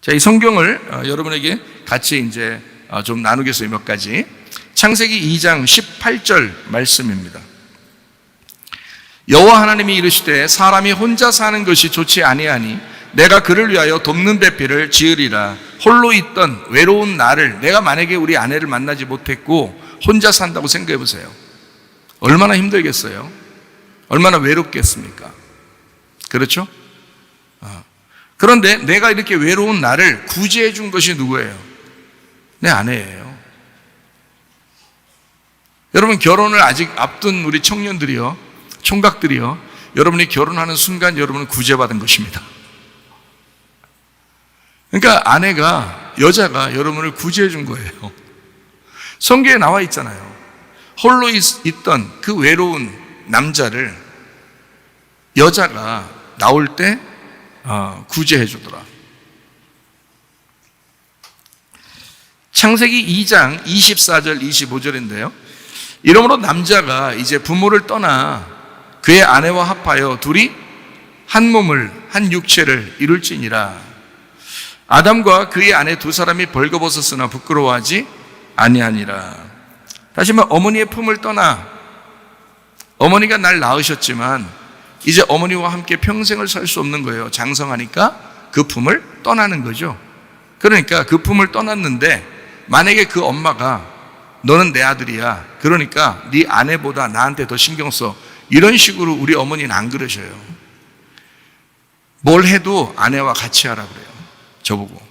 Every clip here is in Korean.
자, 이 성경을 여러분에게 같이 이제 좀 나누겠어요. 몇 가지. 창세기 2장 18절 말씀입니다. 여호와 하나님이 이르시되 사람이 혼자 사는 것이 좋지 아니하니 내가 그를 위하여 돕는 배필을 지으리라. 홀로 있던 외로운 나를, 내가 만약에 우리 아내를 만나지 못했고 혼자 산다고 생각해 보세요. 얼마나 힘들겠어요? 얼마나 외롭겠습니까? 그렇죠? 그런데 내가 이렇게 외로운 나를 구제해 준 것이 누구예요? 내 아내예요. 여러분, 결혼을 아직 앞둔 우리 청년들이요, 총각들이요, 여러분이 결혼하는 순간 여러분은 구제받은 것입니다. 그러니까 아내가, 여자가 여러분을 구제해 준 거예요. 성경에 나와 있잖아요. 홀로 있던 그 외로운 남자를 여자가 나올 때 구제해 주더라. 창세기 2장 24절 25절인데요. 이러므로 남자가 이제 부모를 떠나 그의 아내와 합하여 둘이 한 몸을, 한 육체를 이룰지니라. 아담과 그의 아내 두 사람이 벌거벗었으나 부끄러워하지 아니하니라. 다시 말해, 어머니의 품을 떠나, 어머니가 날 낳으셨지만 이제 어머니와 함께 평생을 살 수 없는 거예요. 장성하니까 그 품을 떠나는 거죠. 그러니까 그 품을 떠났는데 만약에 그 엄마가 너는 내 아들이야, 그러니까 네 아내보다 나한테 더 신경 써, 이런 식으로 우리 어머니는 안 그러셔요. 뭘 해도 아내와 같이 하라 그래요. 저보고.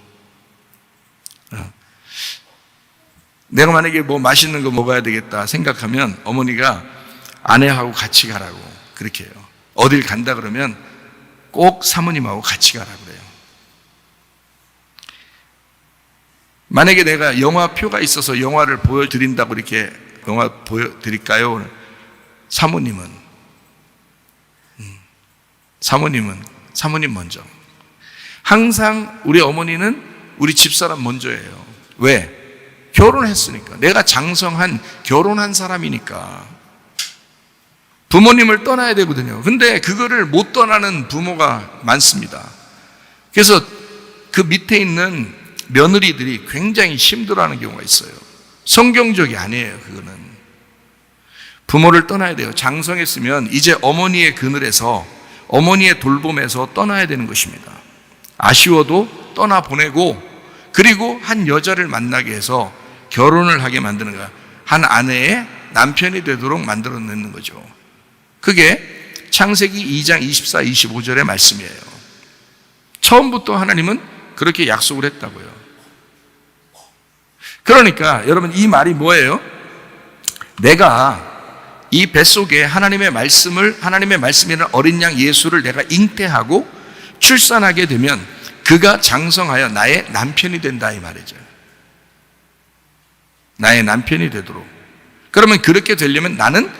내가 만약에 뭐 맛있는 거 먹어야 되겠다 생각하면 어머니가 아내하고 같이 가라고 그렇게 해요. 어딜 간다 그러면 꼭 사모님하고 같이 가라 그래요. 만약에 내가 영화표가 있어서 영화를 보여드린다고 이렇게 영화 보여드릴까요? 사모님 먼저. 항상 우리 어머니는 우리 집사람 먼저예요. 왜? 결혼했으니까. 내가 장성한, 결혼한 사람이니까. 부모님을 떠나야 되거든요. 근데 그거를 못 떠나는 부모가 많습니다. 그래서 그 밑에 있는 며느리들이 굉장히 힘들어하는 경우가 있어요. 성경적이 아니에요. 그거는 부모를 떠나야 돼요. 장성했으면 이제 어머니의 그늘에서, 어머니의 돌봄에서 떠나야 되는 것입니다. 아쉬워도 떠나보내고, 그리고 한 여자를 만나게 해서 결혼을 하게 만드는 거야. 한 아내의 남편이 되도록 만들어내는 거죠. 그게 창세기 2장 24, 25절의 말씀이에요. 처음부터 하나님은 그렇게 약속을 했다고요. 그러니까 여러분, 이 말이 뭐예요? 내가 이 뱃속에 하나님의 말씀이라는 어린 양 예수를 내가 잉태하고 출산하게 되면 그가 장성하여 나의 남편이 된다, 이 말이죠. 나의 남편이 되도록. 그러면 그렇게 되려면 나는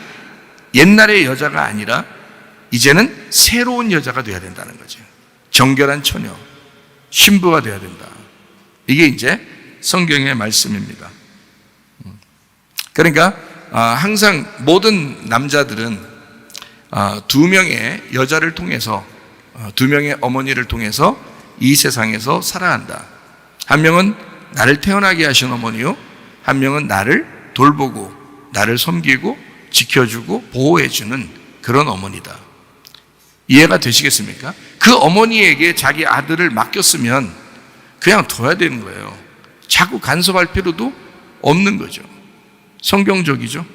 옛날의 여자가 아니라 이제는 새로운 여자가 되어야 된다는 거죠. 정결한 처녀, 신부가 되어야 된다. 이게 이제 성경의 말씀입니다. 그러니까 항상 모든 남자들은 두 명의 여자를 통해서, 두 명의 어머니를 통해서 이 세상에서 살아간다. 한 명은 나를 태어나게 하신 어머니요, 한 명은 나를 돌보고 나를 섬기고 지켜주고 보호해주는 그런 어머니다. 이해가 되시겠습니까? 그 어머니에게 자기 아들을 맡겼으면 그냥 둬야 되는 거예요. 자꾸 간섭할 필요도 없는 거죠. 성경적이죠.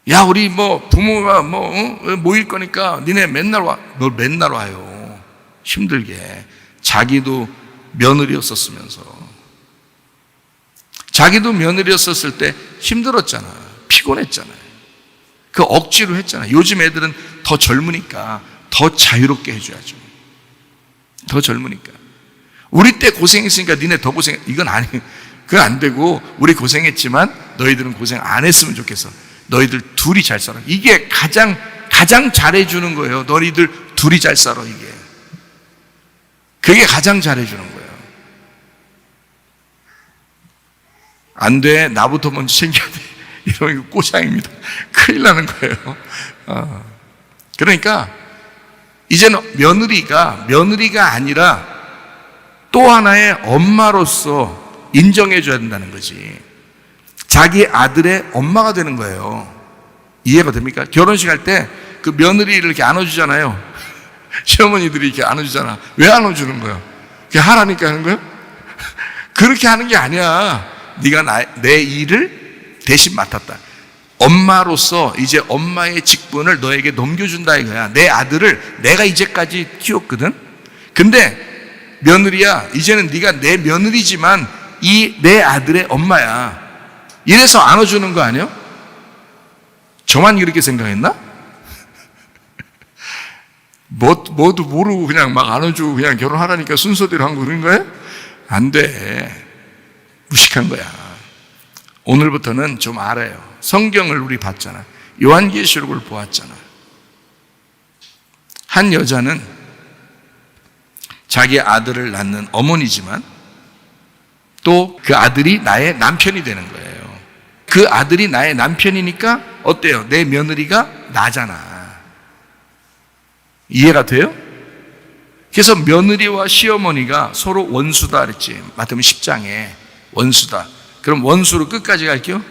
야, 우리 부모가 모일 거니까 니네 맨날 와. 너 맨날 와요. 힘들게. 자기도 며느리였었으면서. 자기도 며느리였었을 때 힘들었잖아. 피곤했잖아요. 그 억지로 했잖아요. 요즘 애들은 더 젊으니까 더 자유롭게 해줘야죠. 더 젊으니까. 우리 때 고생했으니까 니네 더 고생, 이건 아니에요. 그건 안 되고, 우리 고생했지만 너희들은 고생 안 했으면 좋겠어. 너희들 둘이 잘 살아. 이게 가장 잘해주는 거예요. 너희들 둘이 잘 살아, 이게. 그게 가장 잘해주는 거예요. 안 돼, 나부터 먼저 챙겨야 돼. 이러면 꼬장입니다. 큰일 나는 거예요. 그러니까 이제는 며느리가 아니라 또 하나의 엄마로서 인정해 줘야 된다는 거지. 자기 아들의 엄마가 되는 거예요. 이해가 됩니까? 결혼식 할 때 그 며느리를 이렇게 안아주잖아요. 시어머니들이 이렇게 안아주잖아. 왜 안아주는 거예요? 그냥 하라니까 하는 거예요? 그렇게 하는 게 아니야. 네가 내 일을 대신 맡았다. 엄마로서 이제 엄마의 직분을 너에게 넘겨준다 이거야. 내 아들을 내가 이제까지 키웠거든. 근데 며느리야, 이제는 네가 내 며느리지만 이 내 아들의 엄마야. 이래서 안아주는 거 아니에요? 저만 그렇게 생각했나? 뭐도 모르고 그냥 막 안아주고 그냥 결혼하라니까 순서대로 한 거 그런 거예요? 안 돼. 무식한 거야. 오늘부터는 좀 알아요. 성경을 우리 봤잖아. 요한계시록을 보았잖아. 한 여자는 자기 아들을 낳는 어머니지만 또 그 아들이 나의 남편이 되는 거예요. 그 아들이 나의 남편이니까 어때요? 내 며느리가 나잖아. 이해가 돼요? 그래서 며느리와 시어머니가 서로 원수다 그랬지. 마태복음 10장에 원수다. 그럼 원수로 끝까지 갈게요?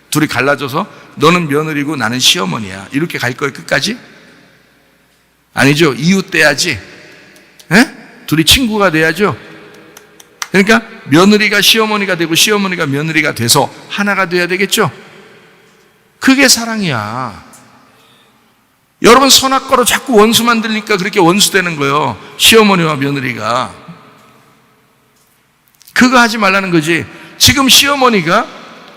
둘이 갈라져서 너는 며느리고 나는 시어머니야. 이렇게 갈 거예요, 끝까지? 아니죠. 이웃돼야지. 에? 둘이 친구가 돼야죠. 그러니까 며느리가 시어머니가 되고 시어머니가 며느리가 돼서 하나가 돼야 되겠죠. 그게 사랑이야. 여러분 선악과로 자꾸 원수 만들니까 그렇게 원수 되는 거예요. 시어머니와 며느리가. 그거 하지 말라는 거지. 지금 시어머니가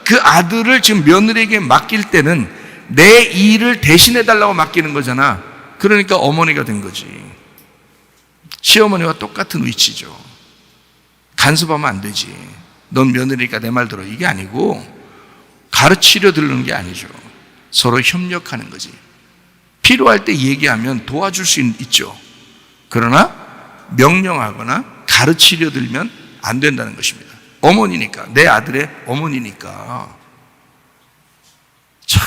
그 아들을 지금 며느리에게 맡길 때는 내 일을 대신해 달라고 맡기는 거잖아. 그러니까 어머니가 된 거지. 시어머니와 똑같은 위치죠. 간섭하면 안 되지. 넌 며느리니까 내 말 들어. 이게 아니고 가르치려 들는 게 아니죠. 서로 협력하는 거지. 필요할 때 얘기하면 도와줄 수 있죠. 그러나 명령하거나 가르치려 들면 안 된다는 것입니다. 어머니니까, 내 아들의 어머니니까. 참,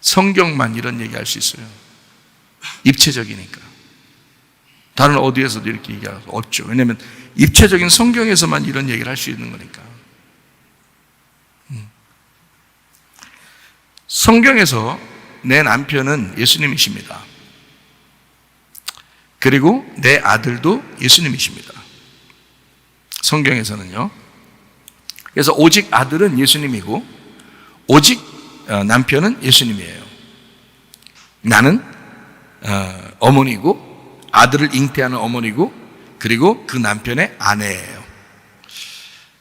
성경만 이런 얘기할 수 있어요. 입체적이니까. 다른 어디에서도 이렇게 얘기할 수 없죠. 왜냐하면 입체적인 성경에서만 이런 얘기를 할 수 있는 거니까. 성경에서 내 남편은 예수님이십니다. 그리고 내 아들도 예수님이십니다. 성경에서는요. 그래서 오직 아들은 예수님이고 오직 남편은 예수님이에요. 나는 어머니고 아들을 잉태하는 어머니고 그리고 그 남편의 아내예요.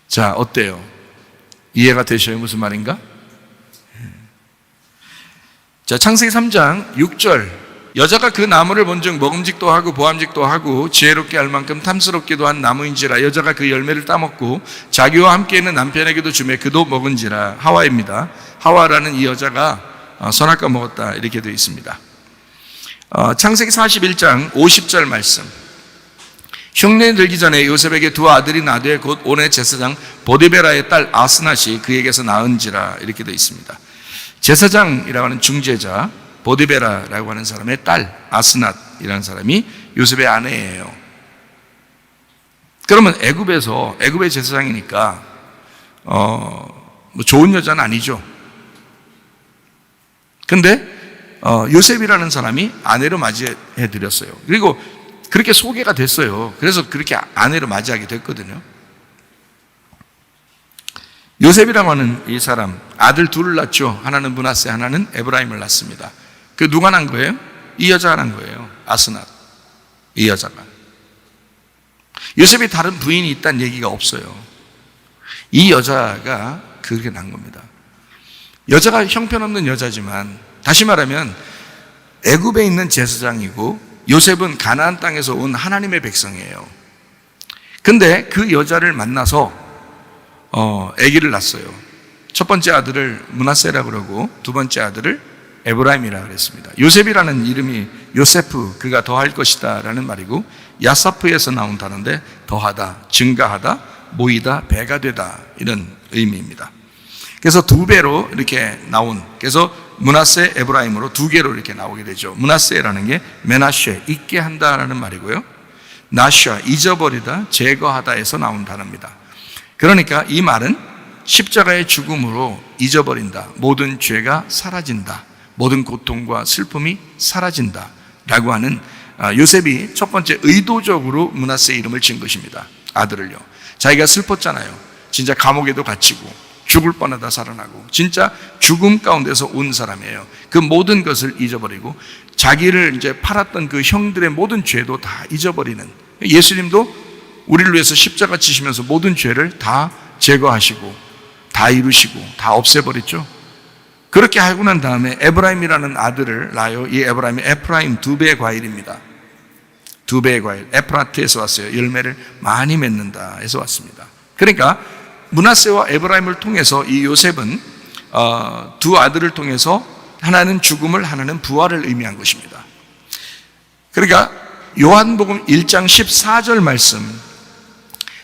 자, 어때요? 이해가 되셔요? 무슨 말인가? 자, 창세기 3장 6절. 여자가 그 나무를 본즉 먹음직도 하고 보암직도 하고 지혜롭게 할 만큼 탐스럽기도 한 나무인지라 여자가 그 열매를 따먹고 자기와 함께 있는 남편에게도 주매 그도 먹은지라. 하와입니다. 하와라는 이 여자가 선악과 먹었다 이렇게 되어 있습니다. 창세기 41장 50절 말씀. 흉내 들기 전에 요셉에게 두 아들이 나되 곧 온의 제사장 보디베라의 딸 아스낫이 그에게서 낳은지라 이렇게 되어 있습니다. 제사장이라고 하는 중재자 보디베라라고 하는 사람의 딸 아스낫이라는 사람이 요셉의 아내예요. 그러면 애굽의 제사장이니까 뭐 좋은 여자는 아니죠. 근데 요셉이라는 사람이 아내로 맞이해 드렸어요. 그리고 그렇게 소개가 됐어요. 그래서 그렇게 아내로 맞이하게 됐거든요. 요셉이라고 하는 이 사람 아들 둘을 낳죠. 하나는 므낫세, 하나는 에브라임을 낳습니다. 그 누가 난 거예요? 이 여자가 난 거예요. 아스낫. 이 여자가. 요셉이 다른 부인이 있다는 얘기가 없어요. 이 여자가 그렇게 난 겁니다. 여자가 형편없는 여자지만 다시 말하면 애굽에 있는 제사장이고 요셉은 가나안 땅에서 온 하나님의 백성이에요. 근데 그 여자를 만나서 아기를 낳았어요. 첫 번째 아들을 므낫세라 그러고 두 번째 아들을 에브라임이라 그랬습니다. 요셉이라는 이름이 요세프, 그가 더할 것이다 라는 말이고 야사프에서 나온 단어인데 더하다, 증가하다, 모이다, 배가 되다 이런 의미입니다. 그래서 두 배로 이렇게 나온, 그래서 므낫세, 에브라임으로 두 개로 이렇게 나오게 되죠. 므낫세라는 게 메나쉐, 있게 한다라는 말이고요. 나샤, 잊어버리다, 제거하다에서 나온 단어입니다. 그러니까 이 말은 십자가의 죽음으로 잊어버린다, 모든 죄가 사라진다, 모든 고통과 슬픔이 사라진다 라고 하는 요셉이 첫 번째 의도적으로 므낫세의 이름을 지은 것입니다. 아들을요. 자기가 슬펐잖아요. 진짜 감옥에도 갇히고 죽을 뻔하다 살아나고 진짜 죽음 가운데서 온 사람이에요. 그 모든 것을 잊어버리고 자기를 이제 팔았던 그 형들의 모든 죄도 다 잊어버리는, 예수님도 우리를 위해서 십자가 지시면서 모든 죄를 다 제거하시고 다 이루시고 다 없애버렸죠. 그렇게 하고 난 다음에 에브라임이라는 아들을 낳아요. 이 에브라임이 에프라임, 2배의 과일입니다. 2배의 과일, 에프라트에서 왔어요. 열매를 많이 맺는다 해서 왔습니다. 그러니까 므낫세와 에브라임을 통해서 이 요셉은 두 아들을 통해서 하나는 죽음을, 하나는 부활을 의미한 것입니다. 그러니까 요한복음 1장 14절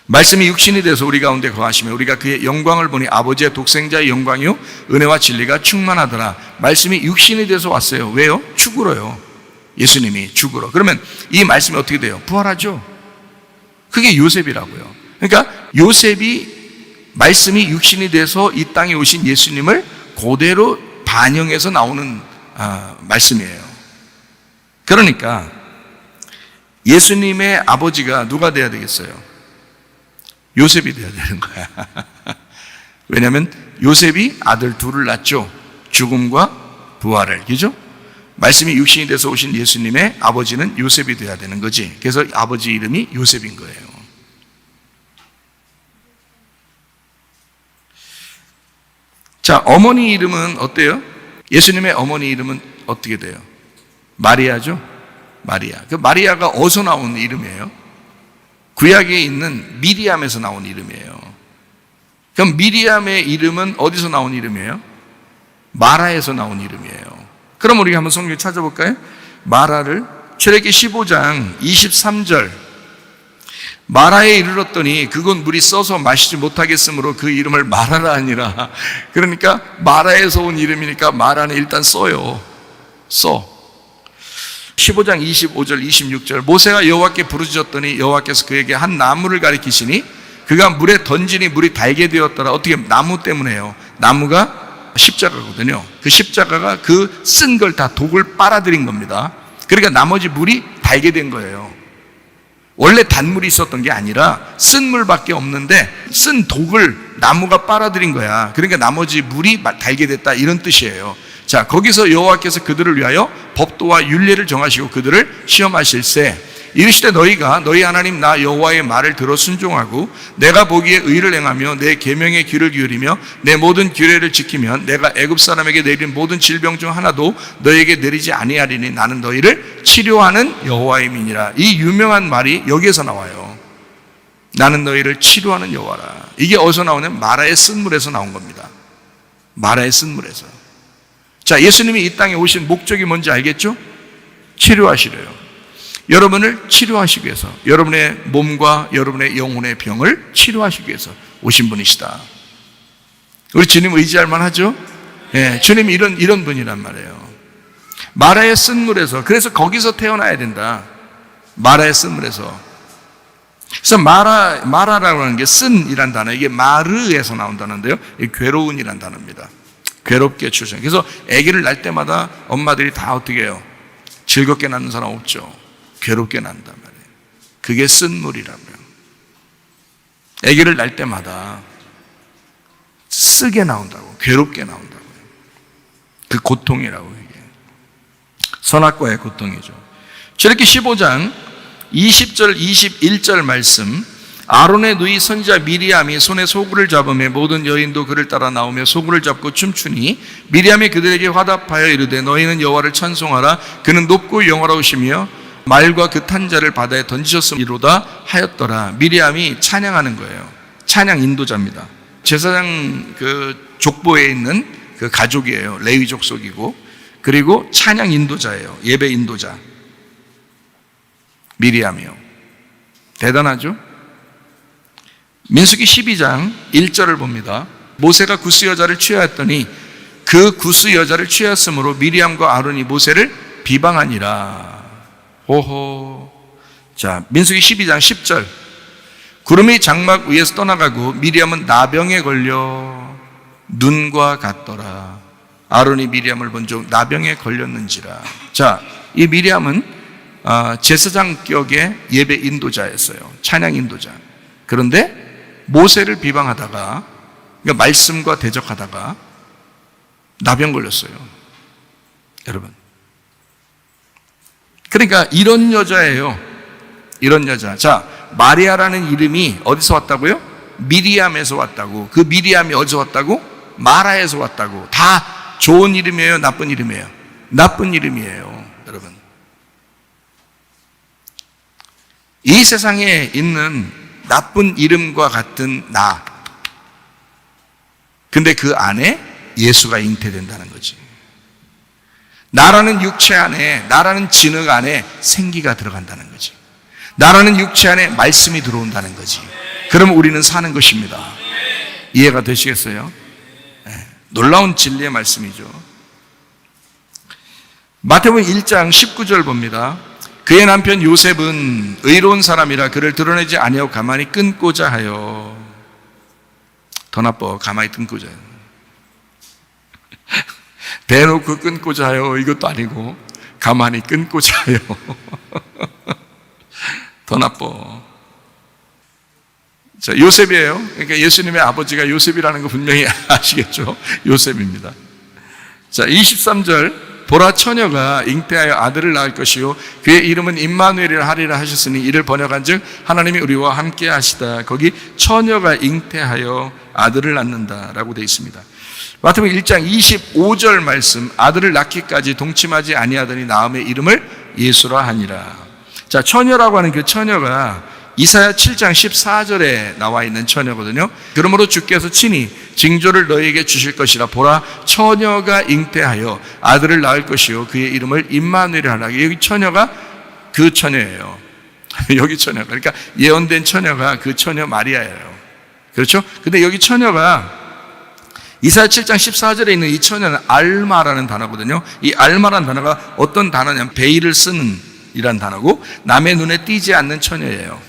말씀이 육신이 돼서 우리 가운데 거하시며 우리가 그의 영광을 보니 아버지의 독생자의 영광이요 은혜와 진리가 충만하더라. 말씀이 육신이 돼서 왔어요. 왜요? 죽으러요. 예수님이 죽으러. 그러면 이 말씀이 어떻게 돼요? 부활하죠. 그게 요셉이라고요. 그러니까 요셉이 말씀이 육신이 돼서 이 땅에 오신 예수님을 그대로 반영해서 나오는 말씀이에요. 그러니까 예수님의 아버지가 누가 돼야 되겠어요? 요셉이 돼야 되는 거야. 왜냐하면 요셉이 아들 둘을 낳죠. 죽음과 부활을. 그죠? 말씀이 육신이 돼서 오신 예수님의 아버지는 요셉이 돼야 되는 거지. 그래서 아버지 이름이 요셉인 거예요. 자, 어머니 이름은 어때요? 예수님의 어머니 이름은 어떻게 돼요? 마리아죠? 마리아. 그 마리아가 어디서 나온 이름이에요? 구약에 있는 미리암에서 나온 이름이에요. 그럼 미리암의 이름은 어디서 나온 이름이에요? 마라에서 나온 이름이에요. 그럼 우리가 한번 성경 찾아볼까요? 마라를 출애굽기 15장 23절, 마라에 이르렀더니 그곳 물이 써서 마시지 못하겠으므로 그 이름을 마라라 하니라. 그러니까 마라에서 온 이름이니까 마라는 일단 써요. 15장 25절 26절, 모세가 여호와께 부르짖었더니 여호와께서 그에게 한 나무를 가리키시니 그가 물에 던지니 물이 달게 되었더라. 어떻게? 나무 때문에요. 나무가 십자가거든요. 그 십자가가 그 쓴 걸 다 독을 빨아들인 겁니다. 그러니까 나머지 물이 달게 된 거예요. 원래 단물이 있었던 게 아니라 쓴 물밖에 없는데 쓴 독을 나무가 빨아들인 거야. 그러니까 나머지 물이 달게 됐다, 이런 뜻이에요. 자, 거기서 여호와께서 그들을 위하여 법도와 율례를 정하시고 그들을 시험하실세 이르시되 너희가 너희 하나님 나 여호와의 말을 들어 순종하고 내가 보기에 의를 행하며 내 계명에 귀를 기울이며 내 모든 규례를 지키면 내가 애굽 사람에게 내린 모든 질병 중 하나도 너희에게 내리지 아니하리니 나는 너희를 치료하는 여호와임이니라. 이 유명한 말이 여기에서 나와요. 나는 너희를 치료하는 여호와라. 이게 어디서 나오냐면 마라의 쓴물에서 나온 겁니다. 마라의 쓴물에서. 자, 예수님이 이 땅에 오신 목적이 뭔지 알겠죠? 치료하시래요. 여러분을 치료하시기 위해서, 여러분의 몸과 여러분의 영혼의 병을 치료하시기 위해서 오신 분이시다. 우리 주님 의지할 만하죠? 예, 주님이 이런 분이란 말이에요. 마라의 쓴물에서, 그래서 거기서 태어나야 된다. 마라의 쓴물에서. 그래서 마라라고 하는 게 쓴이란 단어, 이게 마르에서 나온 단어인데요, 이게 괴로운이란 단어입니다. 괴롭게 출생. 그래서 아기를 낳을 때마다 엄마들이 다 어떻게 해요? 즐겁게 낳는 사람 없죠. 괴롭게 낳는단 말이에요. 그게 쓴물이라고요. 아기를 낳을 때마다 쓰게 나온다고, 괴롭게 나온다고요. 그 고통이라고, 이게 선악과의 고통이죠. 출애굽기 15장 20절 21절 말씀, 아론의 누이 선지자 미리암이 손에 소구를 잡으며 모든 여인도 그를 따라 나오며 소구를 잡고 춤추니 미리암이 그들에게 화답하여 이르되 너희는 여호와를 찬송하라. 그는 높고 영화로우시며 말과 그 탄자를 바다에 던지셨음이로다 하였더라. 미리암이 찬양하는 거예요. 찬양 인도자입니다. 제사장 그 족보에 있는 그 가족이에요. 레위 족속이고, 그리고 찬양 인도자예요. 예배 인도자. 미리암이요. 대단하죠? 민수기 12장 1절을 봅니다. 모세가 구스 여자를 취하였더니 그 구스 여자를 취하였으므로 미리암과 아론이 모세를 비방하니라. 오호, 자, 민수기 12장 10절. 구름이 장막 위에서 떠나가고 미리암은 나병에 걸려 눈과 같더라. 아론이 미리암을 본 적 나병에 걸렸는지라. 자, 이 미리암은 제사장격의 예배 인도자였어요. 찬양 인도자. 그런데 모세를 비방하다가, 그러니까 말씀과 대적하다가 나병 걸렸어요. 여러분. 그러니까 이런 여자예요. 이런 여자. 자, 마리아라는 이름이 어디서 왔다고요? 미리암에서 왔다고. 그 미리암이 어디서 왔다고? 마라에서 왔다고. 다 좋은 이름이에요? 나쁜 이름이에요? 나쁜 이름이에요. 여러분. 이 세상에 있는 나쁜 이름과 같은 나. 근데 그 안에 예수가 잉태된다는 거지. 나라는 육체 안에, 나라는 진흙 안에 생기가 들어간다는 거지. 나라는 육체 안에 말씀이 들어온다는 거지. 그럼 우리는 사는 것입니다. 이해가 되시겠어요? 네. 놀라운 진리의 말씀이죠. 마태복음 1장 19절 봅니다. 그의 남편 요셉은 의로운 사람이라 그를 드러내지 아니하고 가만히 끊고자 하여. 더 나빠. 가만히 끊고자 해요. 대놓고 끊고자 하여 이것도 아니고 가만히 끊고자 하여. 더 나빠. 자, 요셉이에요. 그러니까 예수님의 아버지가 요셉이라는 거 분명히 아시겠죠? 요셉입니다. 자, 23절. 보라, 처녀가 잉태하여 아들을 낳을 것이요 그의 이름은 임마누엘이라 하리라 하셨으니 이를 번역한즉 하나님이 우리와 함께 하시다. 거기 처녀가 잉태하여 아들을 낳는다라고 되어 있습니다. 마태복음 1장 25절 말씀. 아들을 낳기까지 동침하지 아니하더니 낳음의 이름을 예수라 하니라. 자, 처녀라고 하는 그 처녀가 이사야 7장 14절에 나와 있는 처녀거든요. 그러므로 주께서 친히 징조를 너희에게 주실 것이라. 보라, 처녀가 잉태하여 아들을 낳을 것이요 그의 이름을 임마누엘이라 하라. 여기 처녀가 그 처녀예요. 여기 처녀가, 그러니까 예언된 처녀가 그 처녀 마리아예요. 그렇죠? 근데 여기 처녀가 이사야 7장 14절에 있는 이 처녀는 알마라는 단어거든요. 이 알마라는 단어가 어떤 단어냐면 베일을 쓰는 이란 단어고 남의 눈에 띄지 않는 처녀예요.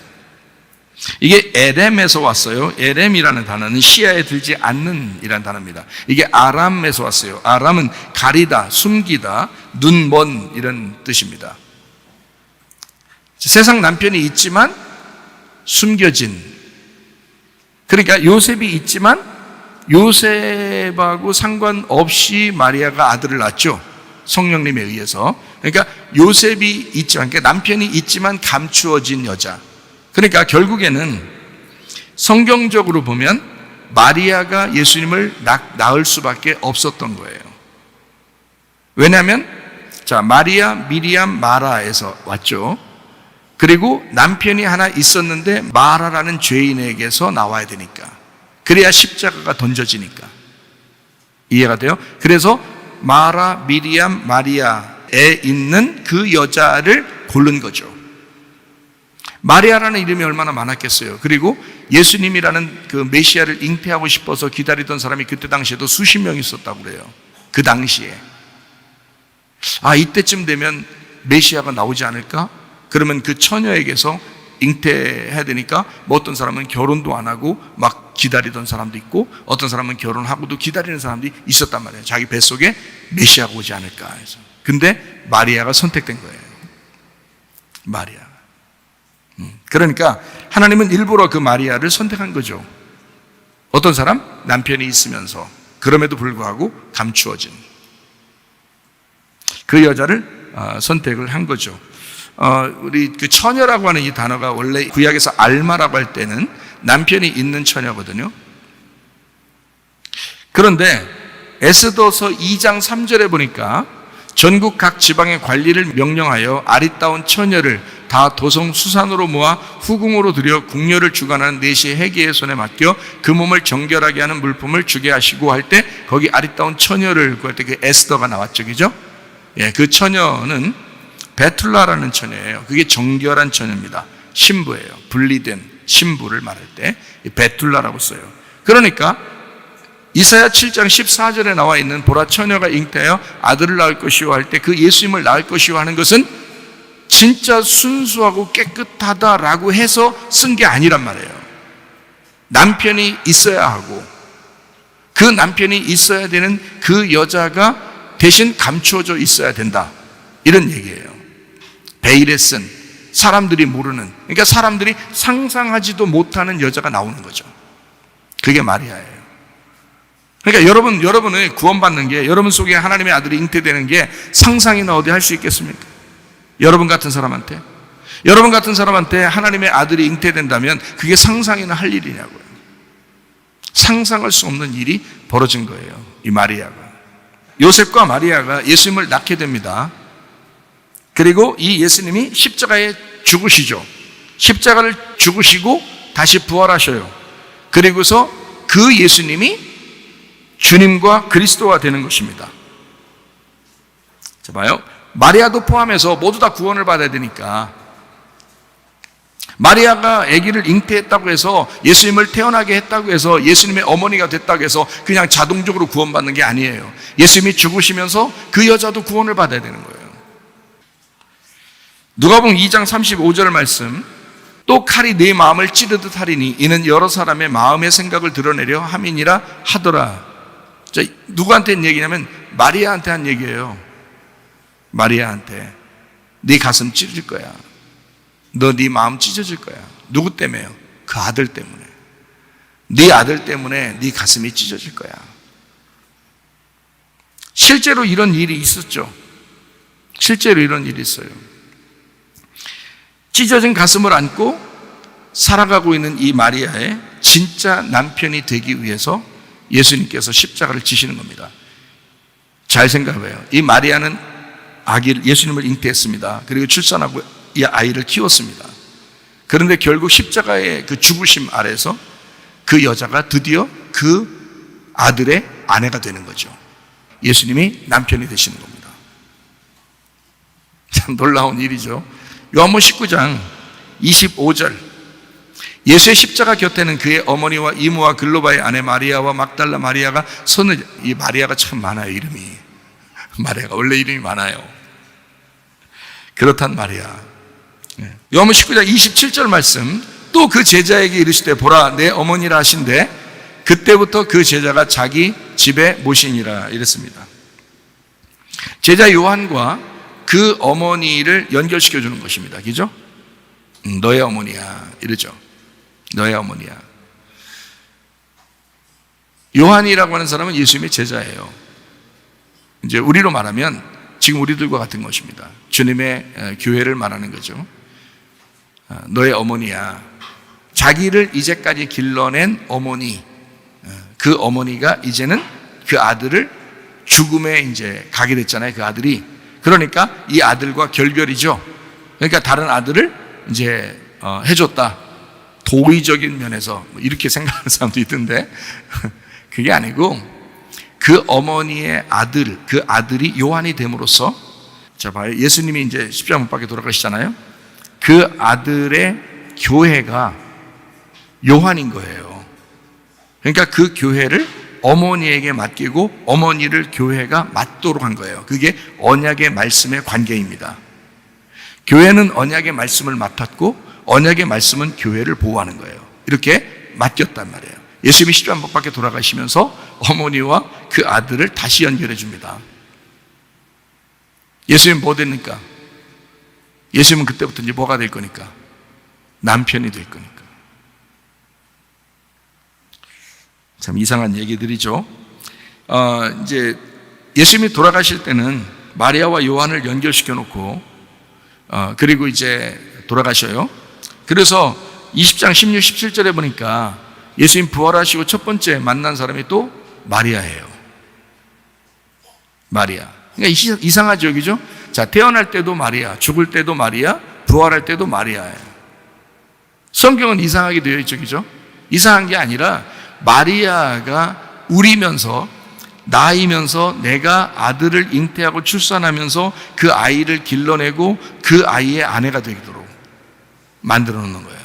이게 에렘에서 왔어요. 에렘이라는 단어는 시야에 들지 않는 이란 단어입니다. 이게 아람에서 왔어요. 아람은 가리다, 숨기다, 눈 먼 이런 뜻입니다. 세상 남편이 있지만 숨겨진. 그러니까 요셉이 있지만 요셉하고 상관없이 마리아가 아들을 낳았죠. 성령님에 의해서. 그러니까 요셉이 있지만, 그러니까 남편이 있지만 감추어진 여자. 그러니까 결국에는 성경적으로 보면 마리아가 예수님을 낳을 수밖에 없었던 거예요. 왜냐하면 자, 마리아, 미리암, 마라에서 왔죠. 그리고 남편이 하나 있었는데 마라라는 죄인에게서 나와야 되니까. 그래야 십자가가 던져지니까. 이해가 돼요? 그래서 마라, 미리암, 마리아에 있는 그 여자를 고른 거죠. 마리아라는 이름이 얼마나 많았겠어요. 그리고 예수님이라는 그 메시아를 잉태하고 싶어서 기다리던 사람이 그때 당시에도 수십 명 있었다고 그래요. 그 당시에. 아, 이때쯤 되면 메시아가 나오지 않을까? 그러면 그 처녀에게서 잉태해야 되니까 뭐 어떤 사람은 결혼도 안 하고 막 기다리던 사람도 있고 어떤 사람은 결혼하고도 기다리는 사람들이 있었단 말이에요. 자기 뱃속에 메시아가 오지 않을까 해서. 근데 마리아가 선택된 거예요. 마리아. 그러니까 하나님은 일부러 그 마리아를 선택한 거죠. 어떤 사람? 남편이 있으면서 그럼에도 불구하고 감추어진 그 여자를 선택을 한 거죠. 우리 그 처녀라고 하는 이 단어가 원래 구약에서 알마라고 할 때는 남편이 있는 처녀거든요. 그런데 에스더서 2장 3절에 보니까 전국 각 지방의 관리를 명령하여 아리따운 처녀를 다 도성 수산으로 모아 후궁으로 들여 궁녀를 주관하는 내시의 해계의 손에 맡겨 그 몸을 정결하게 하는 물품을 주게 하시고 할 때 거기 아리따운 처녀를 구할 때 그 에스더가 나왔죠. 그죠? 예, 그 처녀는 베툴라라는 처녀예요. 그게 정결한 처녀입니다. 신부예요. 분리된 신부를 말할 때 베툴라라고 써요. 그러니까 이사야 7장 14절에 나와 있는 보라 처녀가 잉태하여 아들을 낳을 것이요 할 때 그 예수님을 낳을 것이요 하는 것은 진짜 순수하고 깨끗하다라고 해서 쓴 게 아니란 말이에요. 남편이 있어야 하고 그 남편이 있어야 되는 그 여자가 대신 감추어져 있어야 된다, 이런 얘기예요. 베일에 쓴, 사람들이 모르는, 그러니까 사람들이 상상하지도 못하는 여자가 나오는 거죠. 그게 마리아예요. 그러니까 여러분의 구원받는 게, 여러분 속에 하나님의 아들이 잉태되는 게 상상이나 어디 할 수 있겠습니까? 여러분 같은 사람한테 하나님의 아들이 잉태된다면 그게 상상이나 할 일이냐고요. 상상할 수 없는 일이 벌어진 거예요. 이 마리아가, 요셉과 마리아가 예수님을 낳게 됩니다. 그리고 이 예수님이 십자가에 죽으시죠. 십자가를 죽으시고 다시 부활하셔요. 그리고서 그 예수님이 주님과 그리스도가 되는 것입니다. 자, 봐요. 마리아도 포함해서 모두 다 구원을 받아야 되니까, 마리아가 아기를 잉태했다고 해서, 예수님을 태어나게 했다고 해서, 예수님의 어머니가 됐다고 해서 그냥 자동적으로 구원받는 게 아니에요. 예수님이 죽으시면서 그 여자도 구원을 받아야 되는 거예요. 누가복음 2장 35절 말씀, 또 칼이 네 마음을 찌르듯 하리니 이는 여러 사람의 마음의 생각을 드러내려 함이니라 하더라. 자, 누구한테 한 얘기냐면 마리아한테 한 얘기예요. 마리아한테. 네 가슴 찢어질 거야. 너 네 마음 찢어질 거야. 누구 때문에요? 그 아들 때문에. 네 아들 때문에 네 가슴이 찢어질 거야. 실제로 이런 일이 있었죠. 실제로 이런 일이 있어요. 찢어진 가슴을 안고 살아가고 있는 이 마리아의 진짜 남편이 되기 위해서 예수님께서 십자가를 지시는 겁니다. 잘 생각해봐요. 이 마리아는 예수님을 잉태했습니다. 그리고 출산하고 이 아이를 키웠습니다. 그런데 결국 십자가의 그 죽으심 아래서 그 여자가 드디어 그 아들의 아내가 되는 거죠. 예수님이 남편이 되시는 겁니다. 참 놀라운 일이죠. 요한복음 19장 25절, 예수의 십자가 곁에는 그의 어머니와 이모와 글로바의 아내 마리아와 막달라 마리아가 손을, 이 마리아가 참 많아요. 이름이 마리아가 원래 이름이 많아요. 그렇단 마리아. 요한복음 19장 27절 말씀, 또 그 제자에게 이르시되 보라 내 어머니라 하신대 그때부터 그 제자가 자기 집에 모시니라, 이랬습니다. 제자 요한과 그 어머니를 연결시켜 주는 것입니다. 그죠? 너의 어머니야, 이러죠. 너의 어머니야. 요한이라고 하는 사람은 예수님의 제자예요. 이제 우리로 말하면 지금 우리들과 같은 것입니다. 주님의 교회를 말하는 거죠. 너의 어머니야. 자기를 이제까지 길러낸 어머니, 그 어머니가 이제는 그 아들을 죽음에 이제 가게 됐잖아요. 그 아들이. 그러니까 이 아들과 결별이죠. 그러니까 다른 아들을 이제 해줬다. 도의적인 면에서 이렇게 생각하는 사람도 있던데 그게 아니고 그 어머니의 아들, 그 아들이 요한이 됨으로써, 자 봐요. 예수님이 이제 십자가 못 박혀 돌아가시잖아요. 그 아들의 교회가 요한인 거예요. 그러니까 그 교회를 어머니에게 맡기고 어머니를 교회가 맡도록 한 거예요. 그게 언약의 말씀의 관계입니다. 교회는 언약의 말씀을 맡았고 언약의 말씀은 교회를 보호하는 거예요. 이렇게 맡겼단 말이에요. 예수님이 십자가 못 박혀 돌아가시면서 어머니와 그 아들을 다시 연결해 줍니다. 예수님은 뭐 됩니까? 예수님은 그때부터 이제 뭐가 될 거니까? 남편이 될 거니까. 참 이상한 얘기들이죠. 이제 예수님이 돌아가실 때는 마리아와 요한을 연결시켜 놓고, 그리고 이제 돌아가셔요. 그래서 20장 16, 17절에 보니까 예수님 부활하시고 첫 번째 만난 사람이 또 마리아예요. 마리아. 그러니까 이상하죠, 그죠? 자, 태어날 때도 마리아, 죽을 때도 마리아, 부활할 때도 마리아예요. 성경은 이상하게 되어 있죠, 그죠? 이상한 게 아니라 마리아가 우리면서 나이면서 내가 아들을 잉태하고 출산하면서 그 아이를 길러내고 그 아이의 아내가 되도록 만들어 놓는 거예요.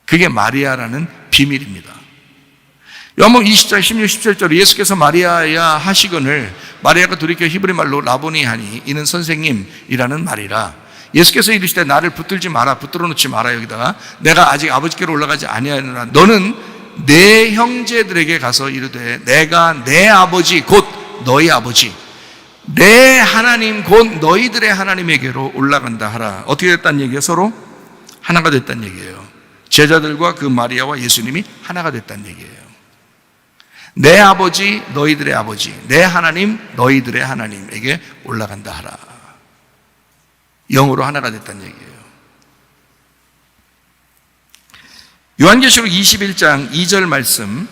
그게 마리아라는 비밀입니다. 요한복음 20장 16, 17절에 예수께서 마리아야 하시거늘 마리아가 돌이켜 히브리 말로 라보니 하니 이는 선생님이라는 말이라. 예수께서 이르시되 나를 붙들지 마라, 붙들어 놓지 마라. 여기다가 내가 아직 아버지께로 올라가지 아니하노라. 너는 내 형제들에게 가서 이르되 내가 내 아버지 곧 너희 아버지, 내 하나님 곧 너희들의 하나님에게로 올라간다 하라. 어떻게 됐다는 얘기예요? 서로 하나가 됐다는 얘기예요. 제자들과 그 마리아와 예수님이 하나가 됐다는 얘기예요. 내 아버지 너희들의 아버지, 내 하나님 너희들의 하나님에게 올라간다 하라. 영으로 하나가 됐다는 얘기예요. 요한계시록 21장 2절 말씀,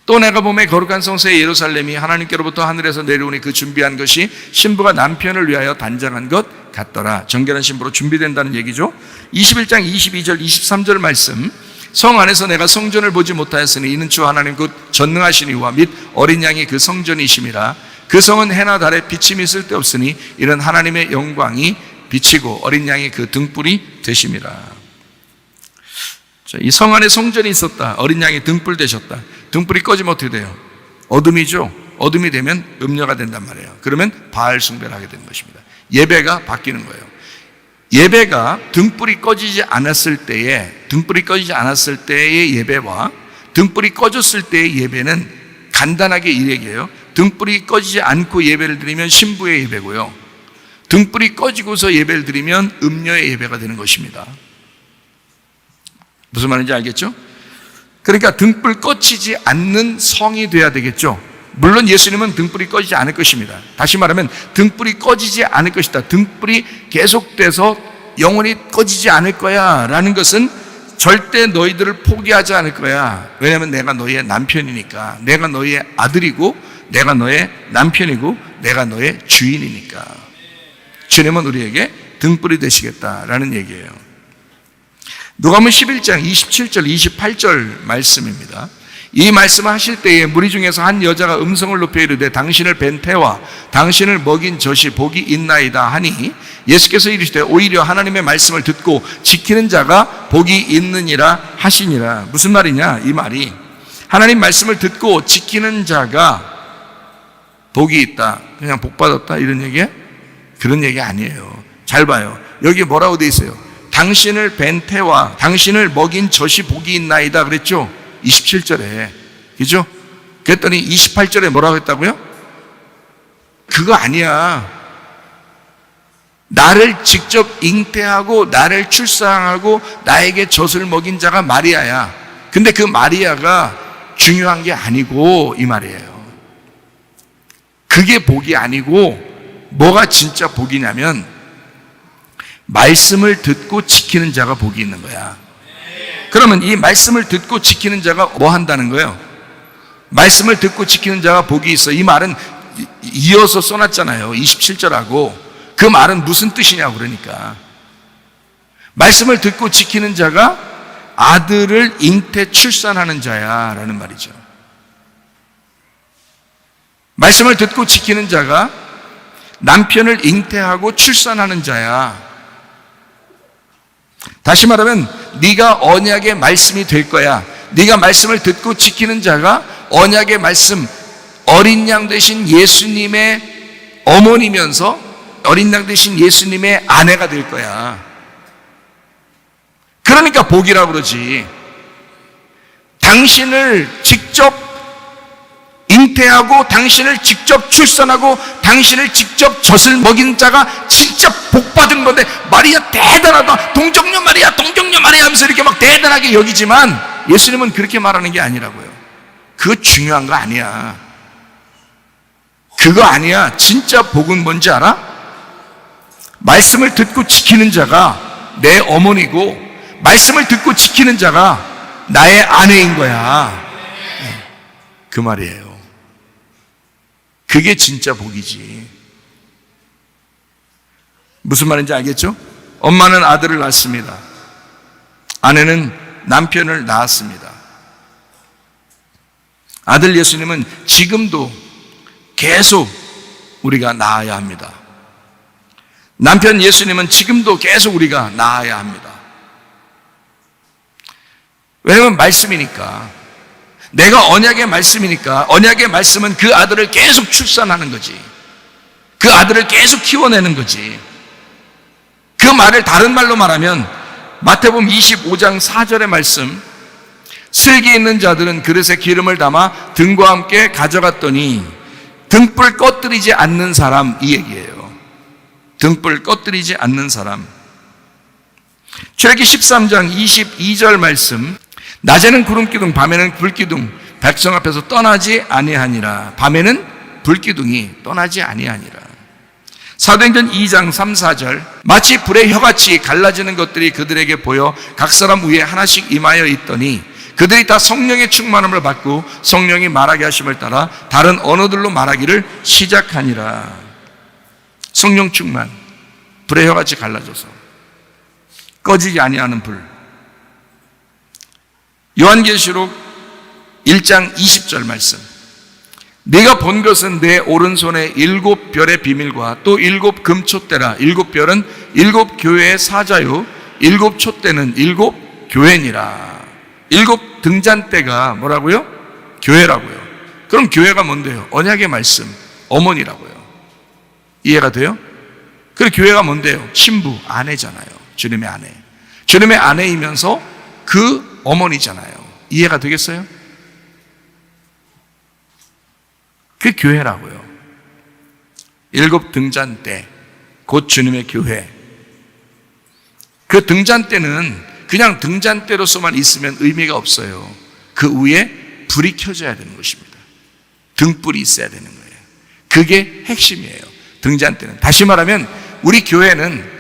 또 내가 보매 거룩한 성소의 예루살렘이 하나님께로부터 하늘에서 내려오니 그 준비한 것이 신부가 남편을 위하여 단장한 것 같더라. 정결한 신부로 준비된다는 얘기죠. 21장 22절 23절 말씀, 성 안에서 내가 성전을 보지 못하였으니 이는 주 하나님 곧 전능하신 이와 및 어린 양이 그 성전이심이라. 그 성은 해나 달에 비침이 쓸데없으니 이는 하나님의 영광이 비치고 어린 양이 그 등불이 되심이라. 이 성 안에 성전이 있었다. 어린 양이 등불 되셨다. 등불이 꺼지면 어떻게 돼요? 어둠이죠. 어둠이 되면 음녀가 된단 말이에요. 그러면 바알 숭배를 하게 되는 것입니다. 예배가 바뀌는 거예요. 예배가 등불이 꺼지지 않았을 때의 예배와 등불이 꺼졌을 때의 예배는 간단하게 이 얘기예요. 등불이 꺼지지 않고 예배를 드리면 신부의 예배고요, 등불이 꺼지고서 예배를 드리면 음녀의 예배가 되는 것입니다. 무슨 말인지 알겠죠? 그러니까 등불 꺼지지 않는 성이 돼야 되겠죠. 물론 예수님은 등불이 꺼지지 않을 것입니다. 다시 말하면 등불이 꺼지지 않을 것이다, 등불이 계속돼서 영원히 꺼지지 않을 거야 라는 것은 절대 너희들을 포기하지 않을 거야. 왜냐하면 내가 너희의 남편이니까, 내가 너희의 아들이고, 내가 너의 남편이고, 내가 너의 주인이니까. 주님은 우리에게 등불이 되시겠다라는 얘기예요. 누가복음 11장 27절 28절 말씀입니다. 이 말씀을 하실 때에 무리 중에서 한 여자가 음성을 높여 이르되 당신을 뵌 태와 당신을 먹인 젖이 복이 있나이다 하니 예수께서 이르시되 오히려 하나님의 말씀을 듣고 지키는 자가 복이 있느니라 하시니라. 무슨 말이냐? 이 말이 하나님 말씀을 듣고 지키는 자가 복이 있다, 그냥 복 받았다 이런 얘기예요? 그런 얘기 아니에요. 잘 봐요. 여기 뭐라고 돼 있어요? 당신을 뵌 태와 당신을 먹인 젖이 복이 있나이다 그랬죠? 27절에. 그죠? 그랬더니 28절에 뭐라고 했다고요? 그거 아니야. 나를 직접 잉태하고 나를 출산하고 나에게 젖을 먹인 자가 마리아야. 근데 그 마리아가 중요한 게 아니고 이 말이에요. 그게 복이 아니고 뭐가 진짜 복이냐면 말씀을 듣고 지키는 자가 복이 있는 거야. 그러면 이 말씀을 듣고 지키는 자가 뭐 한다는 거예요? 말씀을 듣고 지키는 자가 복이 있어. 이 말은 이어서 써놨잖아요. 27절하고. 그 말은 무슨 뜻이냐고. 그러니까 말씀을 듣고 지키는 자가 아들을 잉태 출산하는 자야 라는 말이죠. 말씀을 듣고 지키는 자가 남편을 잉태하고 출산하는 자야. 다시 말하면 네가 언약의 말씀이 될 거야. 네가 말씀을 듣고 지키는 자가 언약의 말씀, 어린 양 되신 예수님의 어머니면서 어린 양 되신 예수님의 아내가 될 거야. 그러니까 복이라고 그러지. 당신을 직접 잉태하고 당신을 직접 출산하고 당신을 직접 젖을 먹인 자가 진짜 복받은 건데, 마리아 대단하다, 동정녀 마리아 하면서 이렇게 막 대단하게 여기지만 예수님은 그렇게 말하는 게 아니라고요. 그거 중요한 거 아니야. 그거 아니야. 진짜 복은 뭔지 알아? 말씀을 듣고 지키는 자가 내 어머니고 말씀을 듣고 지키는 자가 나의 아내인 거야. 그 말이에요. 그게 진짜 복이지. 무슨 말인지 알겠죠? 엄마는 아들을 낳습니다. 아내는 남편을 낳았습니다. 아들 예수님은 지금도 계속 우리가 낳아야 합니다. 남편 예수님은 지금도 계속 우리가 낳아야 합니다. 왜냐하면 말씀이니까. 내가 언약의 말씀이니까. 언약의 말씀은 그 아들을 계속 출산하는 거지. 그 아들을 계속 키워내는 거지. 그 말을 다른 말로 말하면 마태복음 25장 4절의 말씀, 슬기 있는 자들은 그릇에 기름을 담아 등과 함께 가져갔더니 등불 꺼뜨리지 않는 사람, 이 얘기예요. 등불 꺼뜨리지 않는 사람. 출애기 13장 22절 말씀, 낮에는 구름기둥 밤에는 불기둥 백성 앞에서 떠나지 아니하니라. 밤에는 불기둥이 떠나지 아니하니라. 사도행전 2장 3, 4절, 마치 불의 혀같이 갈라지는 것들이 그들에게 보여 각 사람 위에 하나씩 임하여 있더니 그들이 다 성령의 충만함을 받고 성령이 말하게 하심을 따라 다른 언어들로 말하기를 시작하니라. 성령 충만, 불의 혀같이 갈라져서 꺼지지 아니하는 불. 요한계시록 1장 20절 말씀, 네가 본 것은 내 오른손에 7별의 비밀과 또 7 금촛대라. 7별은 7 교회의 사자요 7 촛대는 7 교회니라. 7 등잔대가 뭐라고요? 교회라고요. 그럼 교회가 뭔데요? 언약의 말씀, 어머니라고요. 이해가 돼요? 그리고 교회가 뭔데요? 신부, 아내잖아요. 주님의 아내. 주님의 아내이면서 그 어머니잖아요. 이해가 되겠어요? 그 교회라고요. 7 등잔대, 곧 주님의 교회. 그 등잔대는 그냥 등잔대로서만 있으면 의미가 없어요. 그 위에 불이 켜져야 되는 것입니다. 등불이 있어야 되는 거예요. 그게 핵심이에요. 등잔대는. 다시 말하면 우리 교회는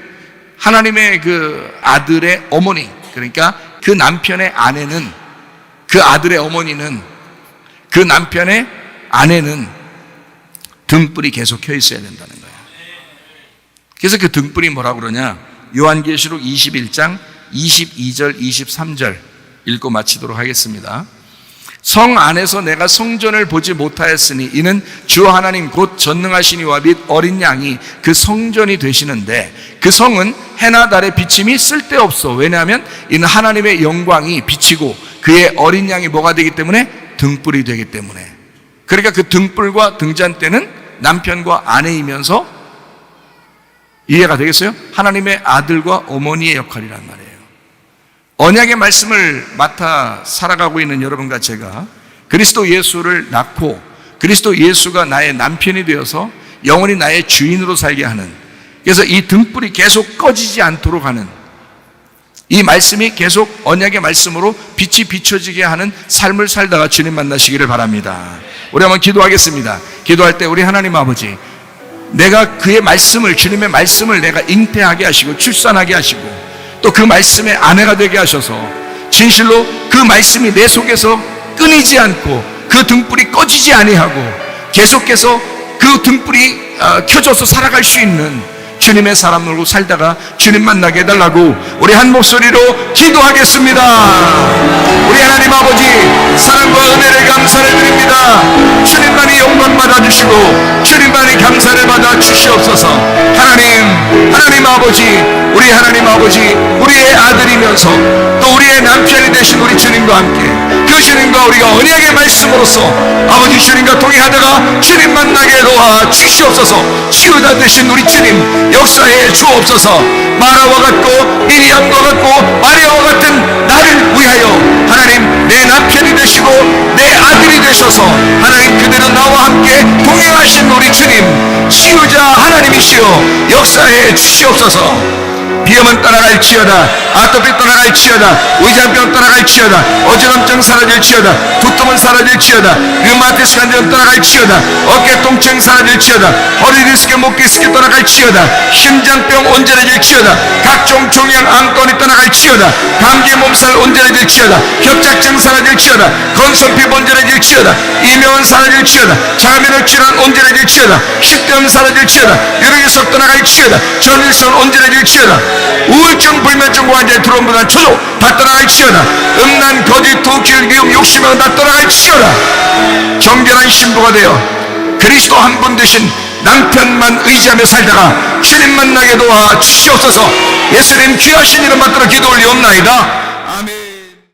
하나님의 그 아들의 어머니, 그러니까 그 남편의 아내는, 그 아들의 어머니는, 그 남편의 아내는 등불이 계속 켜 있어야 된다는 거예요. 그래서 그 등불이 뭐라고 그러냐? 요한계시록 21장 22절 23절 읽고 마치도록 하겠습니다. 성 안에서 내가 성전을 보지 못하였으니 이는 주 하나님 곧 전능하신 이와 및 어린 양이 그 성전이 되시는데 그 성은 해나 달의 비침이 쓸데없어. 왜냐하면 이는 하나님의 영광이 비치고 그의 어린 양이 뭐가 되기 때문에? 등불이 되기 때문에. 그러니까 그 등불과 등잔대는 남편과 아내이면서, 이해가 되겠어요? 하나님의 아들과 어머니의 역할이란 말이에요. 언약의 말씀을 맡아 살아가고 있는 여러분과 제가 그리스도 예수를 낳고 그리스도 예수가 나의 남편이 되어서 영원히 나의 주인으로 살게 하는, 그래서 이 등불이 계속 꺼지지 않도록 하는, 이 말씀이 계속 언약의 말씀으로 빛이 비춰지게 하는 삶을 살다가 주님 만나시기를 바랍니다. 우리 한번 기도하겠습니다. 기도할 때 우리 하나님 아버지, 내가 그의 말씀을, 주님의 말씀을 내가 잉태하게 하시고 출산하게 하시고 또 그 말씀의 아내가 되게 하셔서 진실로 그 말씀이 내 속에서 끊이지 않고 그 등불이 꺼지지 아니하고 계속해서 그 등불이 켜져서 살아갈 수 있는 주님의 사람으로 살다가 주님 만나게 해달라고 우리 한 목소리로 기도하겠습니다. 우리 하나님 아버지, 사랑과 은혜를 감사를 드립니다. 주님만이 영광 받아주시고 주님만이 감사를 받아 주시옵소서. 하나님 아버지, 우리 하나님 아버지, 우리의 아들이면서 또 우리의 남편이 되신 우리 주님과 함께 그 주님과 우리가 언약의 말씀으로서 아버지 주님과 동행하다가 주님 만나게 도와 주시옵소서. 치유자 되신 우리 주님 역사에 주옵소서. 마라와 같고 미리암과 같고 마리아와 같은 나를 위하여 하나님 내 남편이 되시고 내 아들이 되셔서 하나님 그대로 나와 함께 동행하신 우리 주님 치유자 하나님이시여 역사에 주시옵소서. 비염은 떠나갈지어다, 아토피 떠나갈지어다, 위장병 떠나갈지어다, 어지럼증 사라질지어다, 두통은 사라질지어다, 류마티스 관절은 떠나갈지어다, 어깨 통증 사라질지어다, 허리 디스크, 목 디스크 떠나갈지어다, 심장병 온전해질지어다, 각종 종양 암권이 떠나갈지어다, 감기 몸살 온전해질지어다, 협착증 사라질지어다, 건성피부 온전해질지어다, 이명은 사라질지어다, 장면을 질환 온전해질지어다, 식도염 사라질지어다, 유력의석 떠나갈지어다, 전일성 온전해질지어다, 우울증, 불면증, 환자의 트롬보다 초조 다 떠나갈지어다, 음란, 거짓, 도끼, 미움, 욕심은 다 떠나갈지어다. 정결한 신부가 되어 그리스도 한 분 되신 남편만 의지하며 살다가 주님 만나게 도와 주시옵소서. 예수님 귀하신 이름 받들어 기도 올리옵나이다.